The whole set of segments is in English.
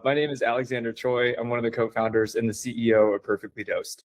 My name is Alexander Choi. I'm one of the co-founders and the CEO of Perfectly Dosed.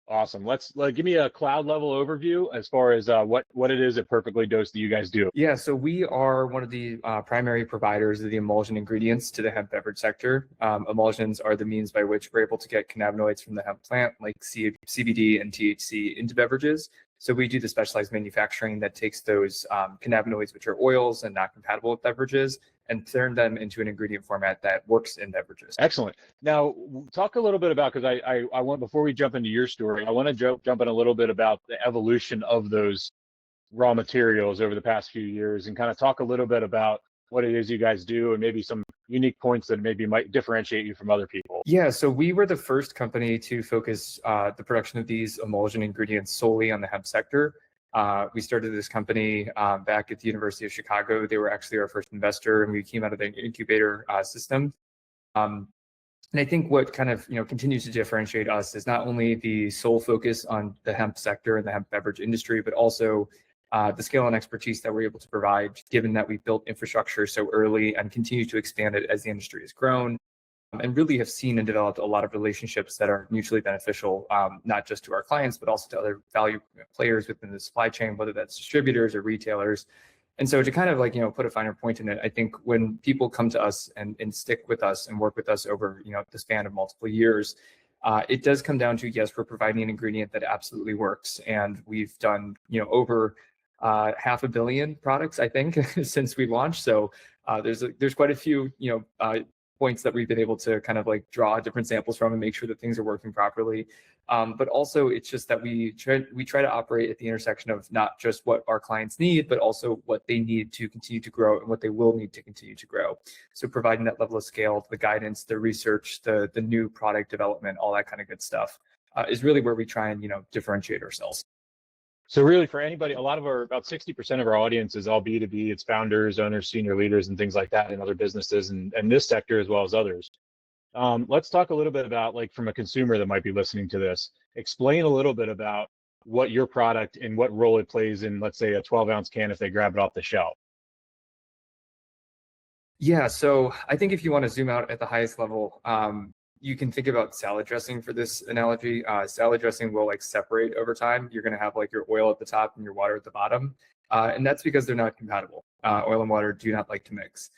Awesome. Let's give me a cloud level overview as far as what it is at Perfectly Dosed that you guys do. Yeah, so we are one of the primary providers of the emulsion ingredients to the hemp beverage sector. Emulsions are the means by which we're able to get cannabinoids from the hemp plant, like CBD and THC, into beverages. So we do the specialized manufacturing that takes those cannabinoids, which are oils and not compatible with beverages, and turn them into an ingredient format that works in beverages. Excellent. Now, talk a little bit about, because I want, before we jump into your story, I want to jump in a little bit about the evolution of those raw materials over the past few years, and kind of talk a little bit about what it is you guys do and maybe some unique points that maybe might differentiate you from other people. Yeah, so we were the first company to focus the production of these emulsion ingredients solely on the hemp sector. We started this company back at the University of Chicago. They were actually our first investor, and we came out of the incubator system. And I think what kind of continues to differentiate us is not only the sole focus on the hemp sector and the hemp beverage industry, but also the scale and expertise that we're able to provide, given that we've built infrastructure so early and continue to expand it as the industry has grown, and really have seen and developed a lot of relationships that are mutually beneficial, not just to our clients, but also to other value players within the supply chain, whether that's distributors or retailers. And so to kind of put a finer point in it, I think when people come to us and stick with us and work with us over the span of multiple years, it does come down to, yes, we're providing an ingredient that absolutely works. And we've done over 500 million products, I think, since we launched. So there's quite a few points that we've been able to kind of draw different samples from and make sure that things are working properly. But also it's just that we try to operate at the intersection of not just what our clients need, but also what they need to continue to grow and what they will need to continue to grow. So providing that level of scale, the guidance, the research, the new product development, all that kind of good stuff is really where we try and differentiate ourselves. So really, for anybody, about 60% of our audience is all B2B. It's founders, owners, senior leaders, and things like that in other businesses and this sector as well as others. Let's talk a little bit about, from a consumer that might be listening to this, explain a little bit about what your product and what role it plays in, let's say, a 12-ounce can if they grab it off the shelf. Yeah, so I think if you want to zoom out at the highest level, you can think about salad dressing for this analogy. Salad dressing will separate over time. You're going to have your oil at the top and your water at the bottom. And that's because they're not compatible. Oil and water do not like to mix.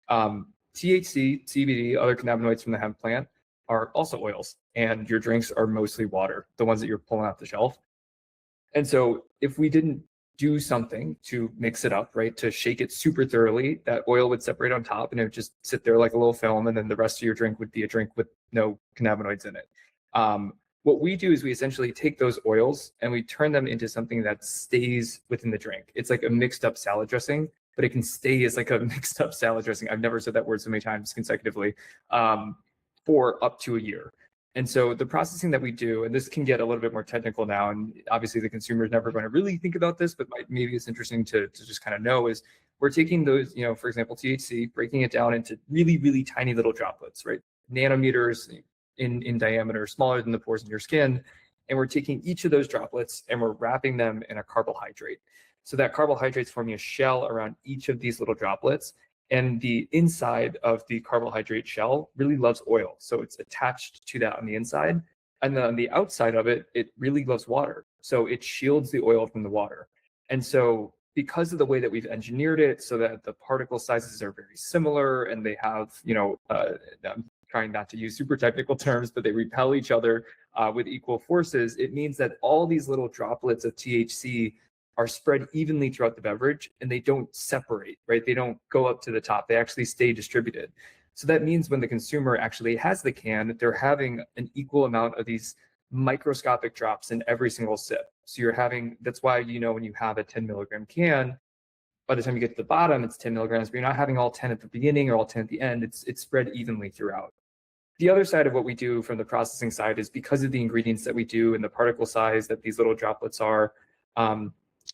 THC, CBD, other cannabinoids from the hemp plant are also oils, and your drinks are mostly water, the ones that you're pulling off the shelf. And so if we didn't do something to mix it up, right, to shake it super thoroughly, that oil would separate on top and it would just sit there like a little film, and then the rest of your drink would be a drink with no cannabinoids in it. What we do is we essentially take those oils and we turn them into something that stays within the drink. It's like a mixed up salad dressing, but it can stay as a mixed up salad dressing. I've never said that word so many times consecutively, for up to a year. And so the processing that we do, and this can get a little bit more technical now, and obviously the consumer is never going to really think about this, but maybe it's interesting to just kind of know, is we're taking those, for example, THC, breaking it down into really, really tiny little droplets, right? Nanometers in diameter, smaller than the pores in your skin. And we're taking each of those droplets and we're wrapping them in a carbohydrate. So that carbohydrate's forming a shell around each of these little droplets. And the inside of the carbohydrate shell really loves oil. So it's attached to that on the inside. And then on the outside of it, it really loves water. So it shields the oil from the water. And so because of the way that we've engineered it so that the particle sizes are very similar and they have, I'm trying not to use super technical terms, but they repel each other with equal forces, it means that all these little droplets of THC are spread evenly throughout the beverage and they don't separate, right? They don't go up to the top. They actually stay distributed. So that means when the consumer actually has the can, they're having an equal amount of these microscopic drops in every single sip. So you're having, that's why, when you have a 10 milligram can, by the time you get to the bottom, it's 10 milligrams, but you're not having all 10 at the beginning or all 10 at the end. It's spread evenly throughout. The other side of what we do from the processing side is because of the ingredients that we do and the particle size that these little droplets are,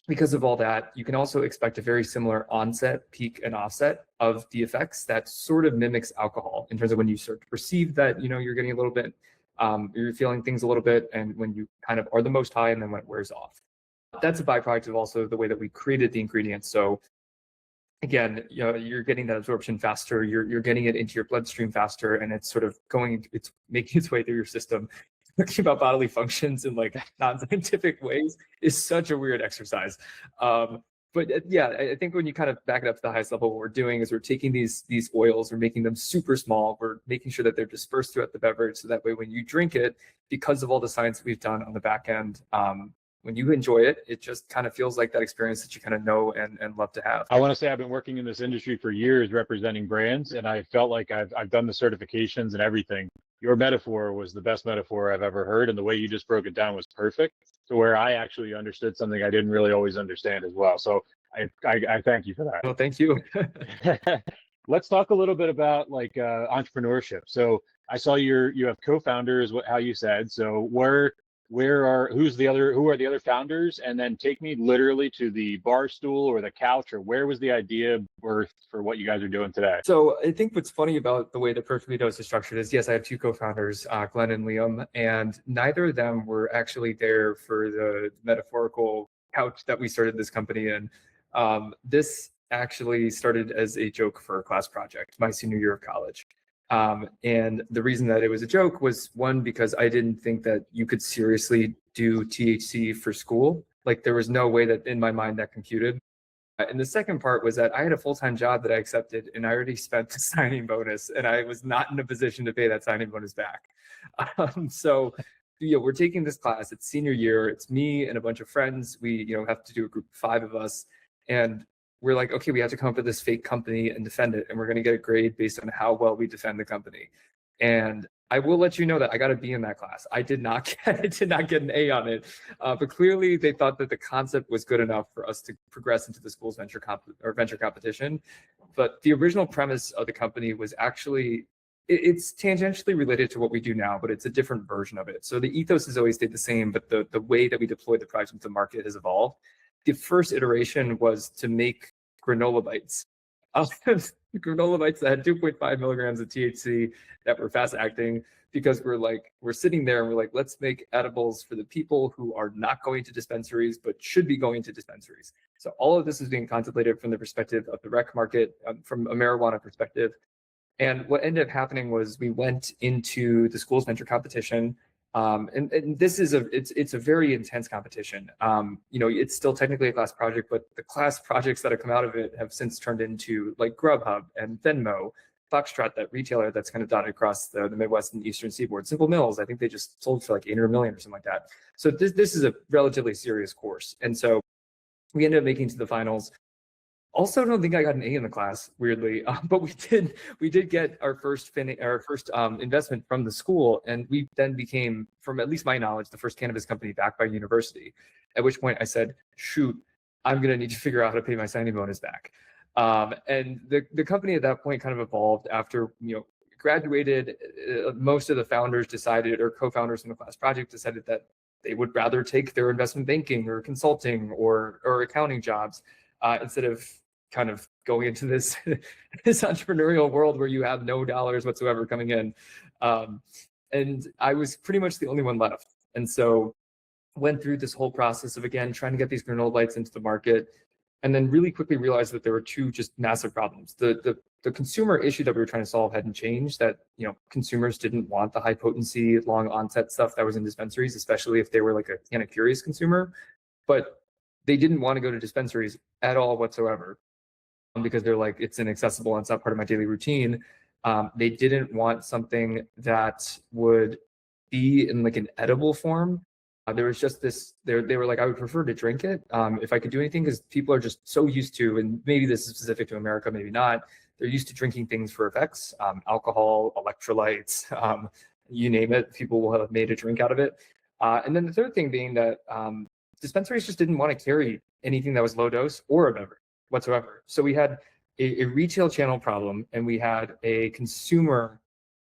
because of all that, you can also expect a very similar onset, peak, and offset of the effects that sort of mimics alcohol in terms of when you start to perceive that, you're getting a little bit, you're feeling things a little bit, and when you kind of are the most high and then when it wears off. That's a byproduct of also the way that we created the ingredients. So again, you're getting that absorption faster, you're getting it into your bloodstream faster, and it's sort of it's making its way through your system. Thinking about bodily functions in like non-scientific ways is such a weird exercise. But yeah, I think when you kind of back it up to the highest level, what we're doing is we're taking these oils, we're making them super small, we're making sure that they're dispersed throughout the beverage, so that way when you drink it, because of all the science that we've done on the back end, when you enjoy it, it just kind of feels like that experience that you kind of know and love to have. I want to say I've been working in this industry for years representing brands, and I felt like I've done the certifications and everything. Your metaphor was the best metaphor I've ever heard, and the way you just broke it down was perfect, to where I actually understood something I didn't really always understand as well. So I thank you for that. Well, thank you. Let's talk a little bit about like entrepreneurship. So I saw you have co-founders, how you said. So who are the other founders? And then take me literally to the bar stool or the couch, or where was the idea birthed for what you guys are doing today? So I think what's funny about the way that Perfectly Dosed is structured is, yes, I have two co-founders, Glenn and Liam, and neither of them were actually there for the metaphorical couch that we started this company in. This actually started as a joke for a class project, my senior year of college. And the reason that it was a joke was, one, because I didn't think that you could seriously do THC for school. Like, there was no way that in my mind that computed. And the second part was that I had a full-time job that I accepted, and I already spent the signing bonus, and I was not in a position to pay that signing bonus back. So we're taking this class. It's senior year. It's me and a bunch of friends. We have to do a group of 5 of us, and we're like, okay, we have to come up with this fake company and defend it, and we're going to get a grade based on how well we defend the company. And I will let you know that I got a B in that class. I did not get an A on it, but clearly they thought that the concept was good enough for us to progress into the school's venture competition. But the original premise of the company was actually, it's tangentially related to what we do now, but it's a different version of it. So the ethos has always stayed the same, but the way that we deploy the product into the market has evolved. The first iteration was to make granola bites. Granola bites that had 2.5 milligrams of THC that were fast acting, because we're sitting there and we're like, let's make edibles for the people who are not going to dispensaries but should be going to dispensaries. So all of this is being contemplated from the perspective of the rec market, from a marijuana perspective. And what ended up happening was we went into the school's venture competition. And this is it's a very intense competition. It's still technically a class project, but the class projects that have come out of it have since turned into like Grubhub and Venmo, Foxtrot, that retailer that's kind of dotted across the Midwest and Eastern Seaboard. Simple Mills, I think they just sold for like 800 million or something like that. So this is a relatively serious course. And so we ended up making it to the finals. Also, I don't think I got an A in the class, weirdly, but we did get our first investment from the school, and we then became, from at least my knowledge, the first cannabis company backed by a university. At which point I said, shoot, I'm going to need to figure out how to pay my signing bonus back. And the company at that point kind of evolved after graduated. Most of the founders decided, or co-founders in the class project decided, that they would rather take their investment banking or consulting or accounting jobs instead of kind of going into this entrepreneurial world where you have no dollars whatsoever coming in. And I was pretty much the only one left. And so went through this whole process of, again, trying to get these granola bites into the market, and then really quickly realized that there were two just massive problems. The consumer issue that we were trying to solve hadn't changed, that consumers didn't want the high potency, long onset stuff that was in dispensaries, especially if they were like a kind of curious consumer. But they didn't want to go to dispensaries at all whatsoever, because they're like, it's inaccessible and it's not part of my daily routine. They didn't want something that would be in like an edible form. There was just this, they were like, I would prefer to drink it if I could do anything, because people are just so used to, and maybe this is specific to America, maybe not, they're used to drinking things for effects, alcohol, electrolytes, you name it, people will have made a drink out of it. And then the third thing being that dispensaries just didn't want to carry anything that was low dose or a beverage whatsoever. So we had a retail channel problem, and we had a consumer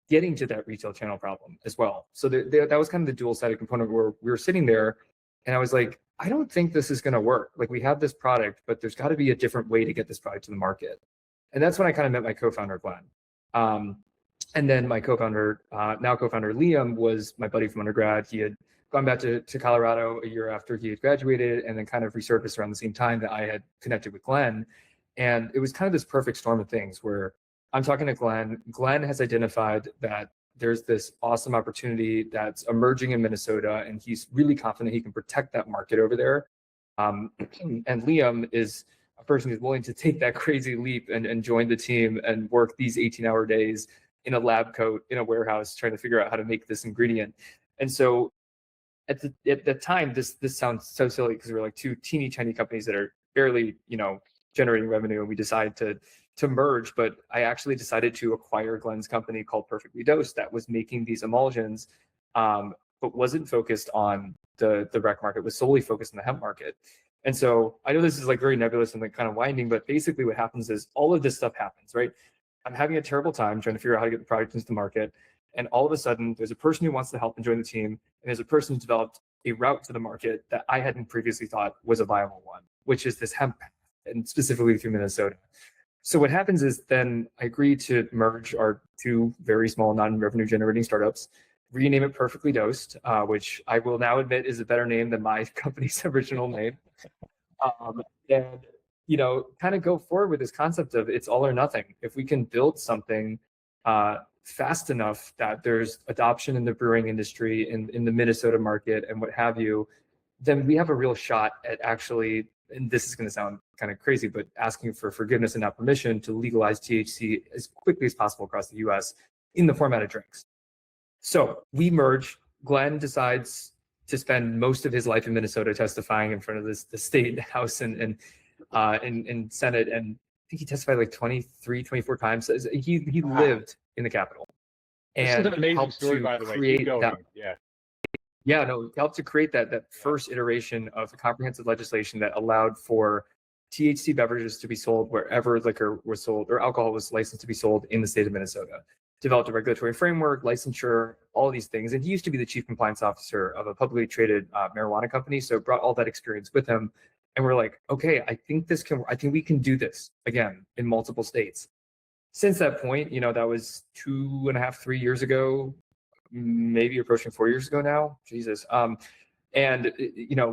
getting to that retail channel problem as well. So that was kind of the dual-sided component, where we were sitting there and I was like, I don't think this is going to work. Like, we have this product, but there's got to be a different way to get this product to the market. And that's when I kind of met my co-founder, Glenn. And then my co-founder, now co-founder Liam, was my buddy from undergrad. He had gone back to Colorado a year after he had graduated, and then kind of resurfaced around the same time that I had connected with Glenn. And it was kind of this perfect storm of things where I'm talking to Glenn. Glenn has identified that there's this awesome opportunity that's emerging in Minnesota, and he's really confident he can protect that market over there. And Liam is a person who's willing to take that crazy leap and join the team and work these 18-hour days in a lab coat in a warehouse trying to figure out how to make this ingredient. And so at the time, this sounds so silly because we're like two teeny tiny companies that are barely, generating revenue, and we decide to merge. But I actually decided to acquire Glenn's company called Perfectly Dosed that was making these emulsions, but wasn't focused on the rec market, was solely focused on the hemp market. And so I know this is like very nebulous and like kind of winding, but basically what happens is all of this stuff happens, right? I'm having a terrible time trying to figure out how to get the product into the market. And all of a sudden, there's a person who wants to help and join the team. And there's a person who developed a route to the market that I hadn't previously thought was a viable one, which is this hemp path, and specifically through Minnesota. So what happens is then I agree to merge our two very small non-revenue generating startups, rename it Perfectly Dosed, which I will now admit is a better name than my company's original name. And kind of go forward with this concept of it's all or nothing. If we can build something fast enough that there's adoption in the brewing industry, in the Minnesota market and what have you, then we have a real shot at actually, and this is going to sound kind of crazy, but asking for forgiveness and not permission to legalize THC as quickly as possible across the US in the format of drinks. So we merge. Glenn decides to spend most of his life in Minnesota testifying in front of the state house and Senate. And I think he testified like 23, 24 times. He Wow. lived in the Capitol. This is an amazing helped story, to by the way. create Keep going. that. Yeah. No, helped to create that first iteration of the comprehensive legislation that allowed for THC beverages to be sold wherever liquor was sold or alcohol was licensed to be sold in the state of Minnesota. Developed a regulatory framework, licensure, all of these things. And he used to be the chief compliance officer of a publicly traded marijuana company. So brought all that experience with him. And we're like, okay, I think we can do this again in multiple states. Since that point, that was 2.5, 3 years ago, maybe approaching 4 years ago now. Jesus. And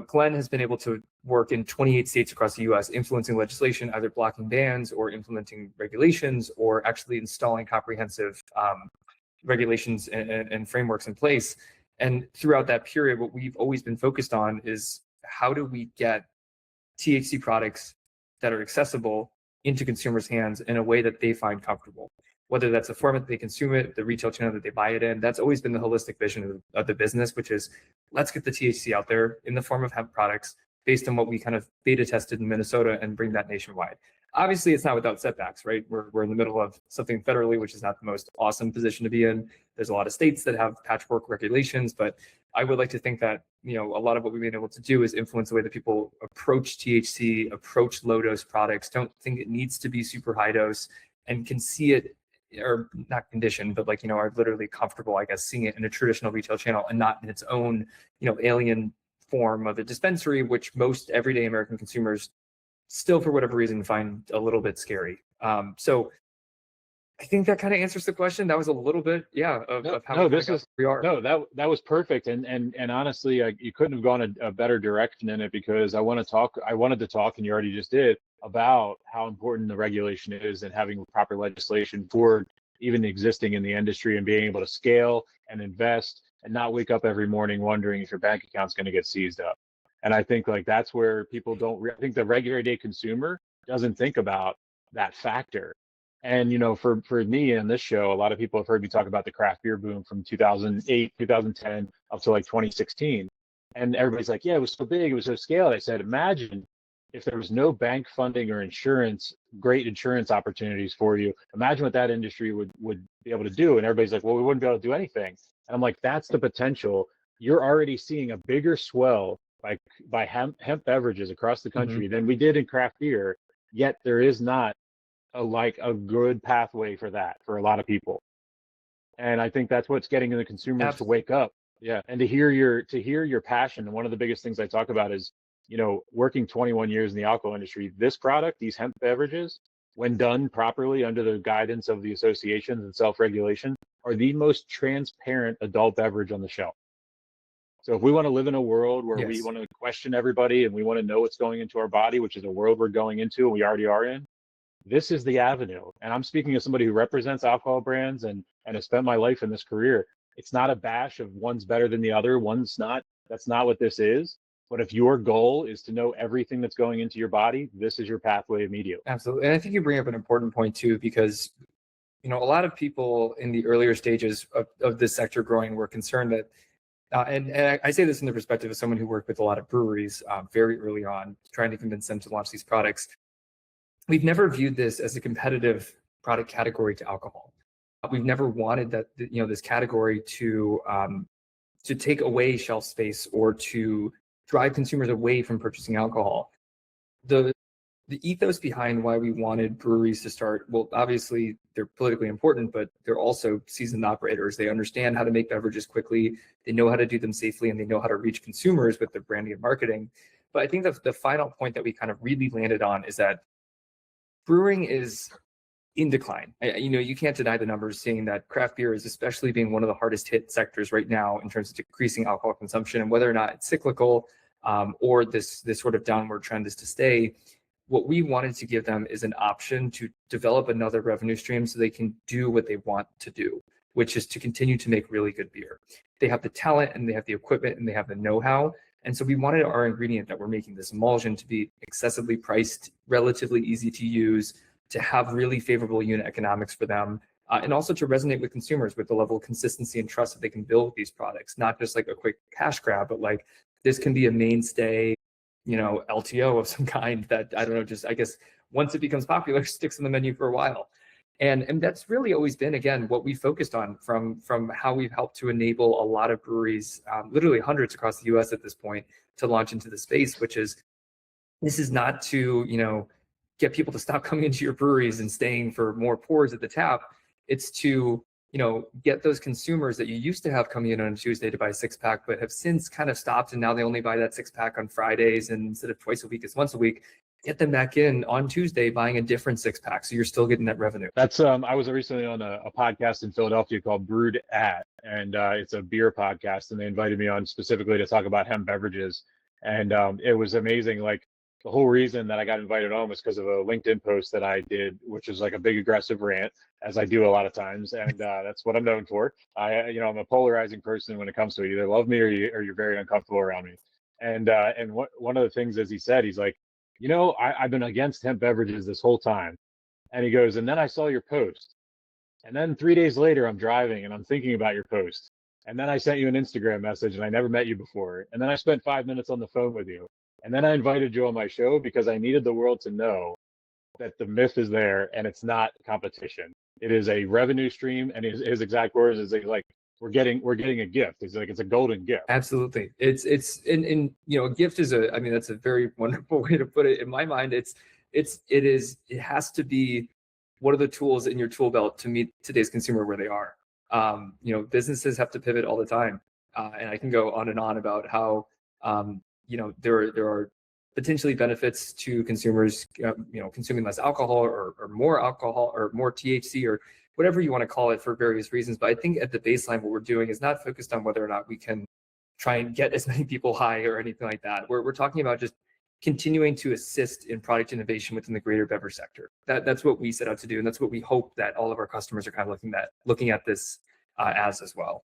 Glenn has been able to work in 28 states across the US, influencing legislation, either blocking bans or implementing regulations or actually installing comprehensive regulations and frameworks in place. And throughout that period, what we've always been focused on is how do we get THC products that are accessible into consumers' hands in a way that they find comfortable, whether that's the format that they consume it, the retail channel that they buy it in. That's always been the holistic vision of the business, which is let's get the THC out there in the form of hemp products based on what we kind of beta tested in Minnesota and bring that nationwide. Obviously, it's not without setbacks, right? We're in the middle of something federally, which is not the most awesome position to be in. There's a lot of states that have patchwork regulations, but I would like to think that, a lot of what we've been able to do is influence the way that people approach THC, approach low dose products, don't think it needs to be super high dose, and can see it, or not conditioned, but are literally comfortable, I guess, seeing it in a traditional retail channel and not in its own, alien form of a dispensary, which most everyday American consumers still, for whatever reason, find a little bit scary. So I think that kind of answers the question. That was a little bit, of how we are. No, that was perfect. And honestly, you couldn't have gone a better direction in it, because I wanted to talk, and you already just did, about how important the regulation is and having proper legislation for even existing in the industry and being able to scale and invest and not wake up every morning wondering if your bank account's going to get seized up. And I think that's where people I think the regular day consumer doesn't think about that factor. And, for me in this show, a lot of people have heard me talk about the craft beer boom from 2008, 2010 up to like 2016. And everybody's like, yeah, it was so big, it was so scaled. I said, imagine if there was no bank funding or great insurance opportunities for you. Imagine what that industry would be able to do. And everybody's like, well, we wouldn't be able to do anything. And I'm like, that's the potential. You're already seeing a bigger swell by hemp beverages across the country than we did in craft beer. Yet there is not a good pathway for that for a lot of people. And I think that's what's getting the consumers to wake up. Yeah. And to hear your passion. And one of the biggest things I talk about is, working 21 years in the alcohol industry, this product, these hemp beverages, when done properly under the guidance of the associations and self-regulation, are the most transparent adult beverage on the shelf. So if we want to live in a world where we want to question everybody and we want to know what's going into our body, which is a world we're going into and we already are in, this is the avenue. And I'm speaking as somebody who represents alcohol brands and has spent my life in this career. It's not a bash of one's better than the other, one's not. That's not what this is. But if your goal is to know everything that's going into your body, this is your pathway immediately. Absolutely. And I think you bring up an important point too, because a lot of people in the earlier stages of this sector growing were concerned that, and I say this in the perspective of someone who worked with a lot of breweries very early on, trying to convince them to launch these products. We've never viewed this as a competitive product category to alcohol. We've never wanted that, this category to take away shelf space or to drive consumers away from purchasing alcohol. The ethos behind why we wanted breweries to start, well, obviously they're politically important, but they're also seasoned operators. They understand how to make beverages quickly, they know how to do them safely, and they know how to reach consumers with their branding and marketing. But I think the final point that we kind of really landed on is that brewing is in decline. You can't deny the numbers, seeing that craft beer is especially being one of the hardest hit sectors right now in terms of decreasing alcohol consumption, and whether or not it's cyclical or this sort of downward trend is to stay. What we wanted to give them is an option to develop another revenue stream so they can do what they want to do, which is to continue to make really good beer. They have the talent and they have the equipment and they have the know-how. And so we wanted our ingredient that we're making, this emulsion, to be accessibly priced, relatively easy to use, to have really favorable unit economics for them, and also to resonate with consumers with the level of consistency and trust that they can build with these products, not just like a quick cash grab, but like this can be a mainstay, LTO of some kind that, I don't know, just I guess once it becomes popular, sticks on the menu for a while. And that's really always been, again, what we focused on from how we've helped to enable a lot of breweries, literally hundreds across the US at this point, to launch into the space, which is, this is not to, get people to stop coming into your breweries and staying for more pours at the tap. It's to, get those consumers that you used to have coming in on a Tuesday to buy a 6-pack, but have since kind of stopped, and now they only buy that 6-pack on Fridays, and instead of twice a week, it's once a week. Get them back in on Tuesday buying a different 6-pack, so you're still getting that revenue. That's I was recently on a podcast in Philadelphia called Brewed At, and it's a beer podcast, and they invited me on specifically to talk about hemp beverages, and it was amazing. Like, the whole reason that I got invited on was because of a LinkedIn post that I did, which was like a big aggressive rant, as I do a lot of times, and that's what I'm known for. I'm a polarizing person when it comes to it. Either love me or you're very uncomfortable around me. And one of the things, as he said, he's like, I've been against hemp beverages this whole time. And he goes, and then I saw your post. And then 3 days later, I'm driving and I'm thinking about your post. And then I sent you an Instagram message, and I never met you before. And then I spent 5 minutes on the phone with you. And then I invited you on my show because I needed the world to know that the myth is there and it's not competition. It is a revenue stream. And his exact words is like, we're getting a gift. It's like, it's a golden gift. Absolutely. It's a gift is that's a very wonderful way to put it. In my mind, it has to be one of the tools in your tool belt to meet today's consumer where they are. Businesses have to pivot all the time. And I can go on and on about how, there are potentially benefits to consumers, consuming less alcohol or more alcohol or more THC or whatever you want to call it for various reasons. But I think at the baseline, what we're doing is not focused on whether or not we can try and get as many people high or anything like that. We're talking about just continuing to assist in product innovation within the greater beverage sector. That's what we set out to do. And that's what we hope that all of our customers are kind of looking at this as well.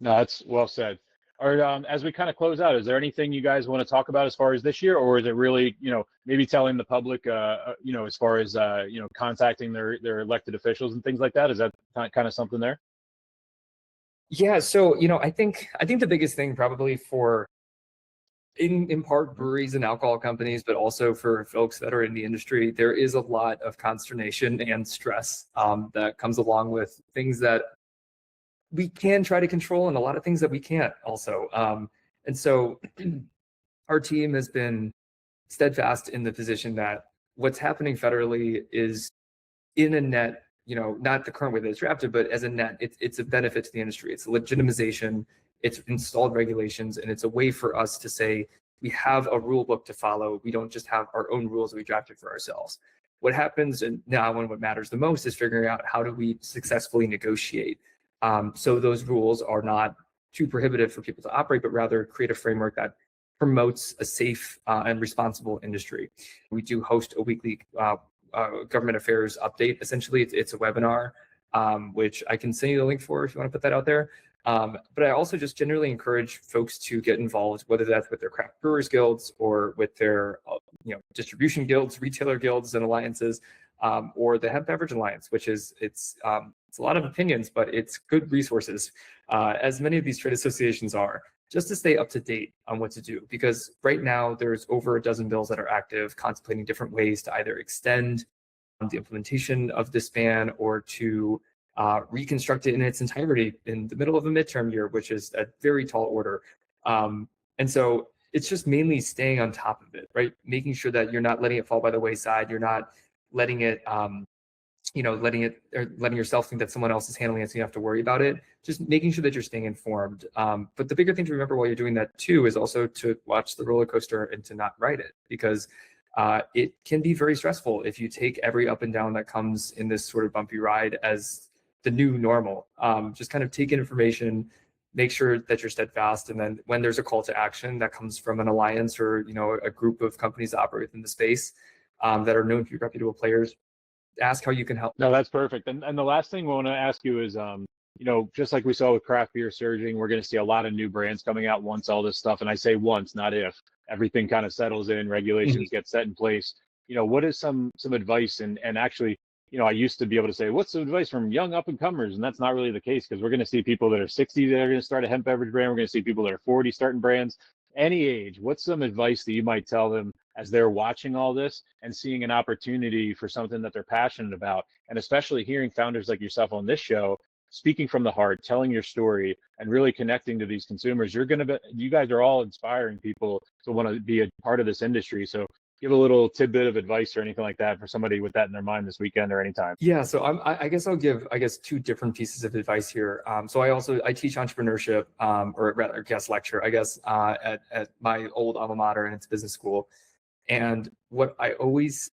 No, that's well said. All right, as we kind of close out, is there anything you guys want to talk about as far as this year, or is it really, maybe telling the public, as far as, contacting their elected officials and things like that? Is that kind of something there? Yeah. So, I think the biggest thing probably for, in part, breweries and alcohol companies, but also for folks that are in the industry, there is a lot of consternation and stress that comes along with things that we can try to control and a lot of things that we can't also. And so our team has been steadfast in the position that what's happening federally is in a net, not the current way that it's drafted, but as a net, it's a benefit to the industry. It's a legitimization, it's installed regulations, and it's a way for us to say we have a rule book to follow. We don't just have our own rules that we drafted for ourselves. What happens now and what matters the most is figuring out how do we successfully negotiate so those rules are not too prohibitive for people to operate, but rather create a framework that promotes a safe and responsible industry. We do host a weekly government affairs update. Essentially, it's a webinar, which I can send you the link for if you want to put that out there. But I also just generally encourage folks to get involved, whether that's with their craft brewers guilds or with their distribution guilds, retailer guilds and alliances, or the Hemp Beverage Alliance, which is it's a lot of opinions, but it's good resources, as many of these trade associations are, just to stay up to date on what to do. Because right now there's over a dozen bills that are active, contemplating different ways to either extend the implementation of this ban or to reconstruct it in its entirety in the middle of a midterm year, which is a very tall order. And so it's just mainly staying on top of it, right? Making sure that you're not letting it fall by the wayside. You're not letting it, letting yourself think that someone else is handling it, so you have to worry about it. Just making sure that you're staying informed. But the bigger thing to remember while you're doing that too is also to watch the roller coaster and to not ride it, because it can be very stressful if you take every up and down that comes in this sort of bumpy ride as the new normal. Just kind of take in information, make sure that you're steadfast, and then when there's a call to action that comes from an alliance or a group of companies that operate within the space that are known to be reputable players, ask how you can help. No, that's perfect. And the last thing we want to ask you is, just like we saw with craft beer surging, we're going to see a lot of new brands coming out once all this stuff, and I say once, not if, everything kind of settles in, regulations get set in place. What is some advice? And actually, I used to be able to say, what's some advice from young up and comers? And that's not really the case, because we're going to see people that are 60 that are going to start a hemp beverage brand. We're going to see people that are 40 starting brands. Any age, what's some advice that you might tell them as they're watching all this and seeing an opportunity for something that they're passionate about? And especially hearing founders like yourself on this show, speaking from the heart, telling your story, and really connecting to these consumers. You guys are all inspiring people to want to be a part of this industry. So give a little tidbit of advice or anything like that for somebody with that in their mind this weekend or anytime. Yeah, so I guess I'll give two different pieces of advice here. So I teach entrepreneurship, or rather guest lecture, at my old alma mater, and it's business school. And what I always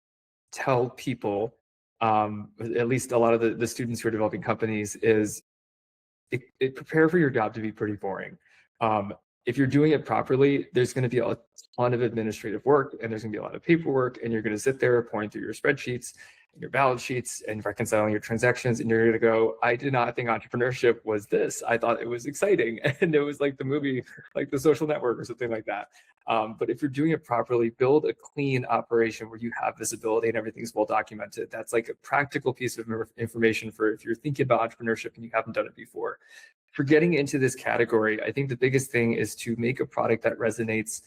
tell people, at least a lot of the students who are developing companies, is prepare for your job to be pretty boring. If you're doing it properly, there's going to be a ton of administrative work, and there's going to be a lot of paperwork, and you're going to sit there pouring through your spreadsheets and your balance sheets and reconciling your transactions, and you're going to go, I did not think entrepreneurship was this. I thought it was exciting. And it was like the movie, like The Social Network or something like that. But if you're doing it properly, build a clean operation where you have visibility and everything's well documented. That's like a practical piece of information for if you're thinking about entrepreneurship and you haven't done it before. For getting into this category, I think the biggest thing is to make a product that resonates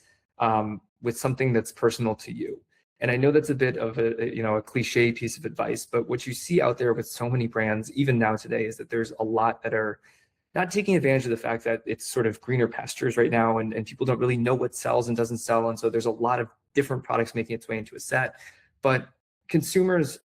with something that's personal to you. And I know that's a bit of a cliche piece of advice, but what you see out there with so many brands, even now today, is that there's a lot that are not taking advantage of the fact that it's sort of greener pastures right now, and people don't really know what sells and doesn't sell. And so there's a lot of different products making its way into a set. But consumers,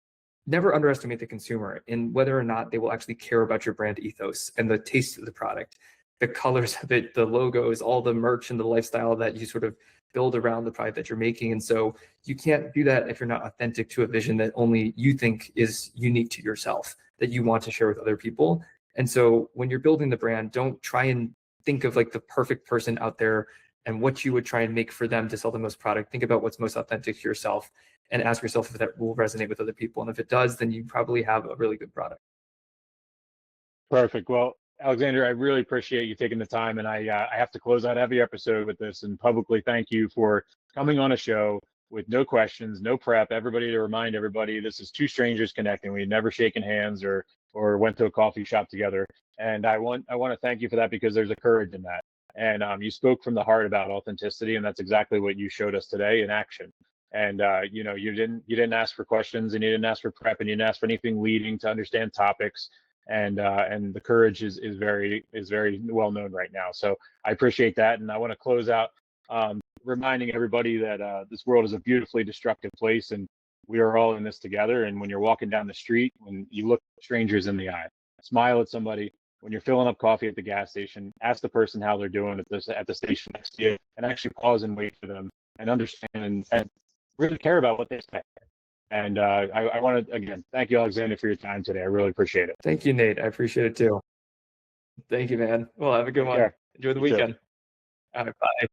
never underestimate the consumer in whether or not they will actually care about your brand ethos and the taste of the product, the colors of it, the logos, all the merch and the lifestyle that you sort of build around the product that you're making. And so you can't do that if you're not authentic to a vision that only you think is unique to yourself, that you want to share with other people. And so when you're building the brand, don't try and think of like the perfect person out there and what you would try and make for them to sell the most product. Think about what's most authentic to yourself and ask yourself if that will resonate with other people. And if it does, then you probably have a really good product. Perfect. Well, Alexander, I really appreciate you taking the time, and I have to close out every episode with this and publicly thank you for coming on a show with no questions, no prep. Everybody, to remind everybody, this is two strangers connecting. We've never shaken hands or went to a coffee shop together, and I want to thank you for that, because there's a courage in that. And you spoke from the heart about authenticity, and that's exactly what you showed us today in action. And you didn't ask for questions, and you didn't ask for prep, and you didn't ask for anything leading to understand topics. And the courage is very well known right now. So I appreciate that, and I want to close out reminding everybody that this world is a beautifully destructive place, and we are all in this together. And when you're walking down the street, when you look strangers in the eye, smile at somebody. When you're filling up coffee at the gas station, ask the person how they're doing at the station next to you, and actually pause and wait for them and understand and really care about what they say. And I want to, again, thank you, Alexander, for your time today. I really appreciate it. Thank you, Nate. I appreciate it too. Thank you, man. Well, have a good one. Enjoy the weekend. All right, bye.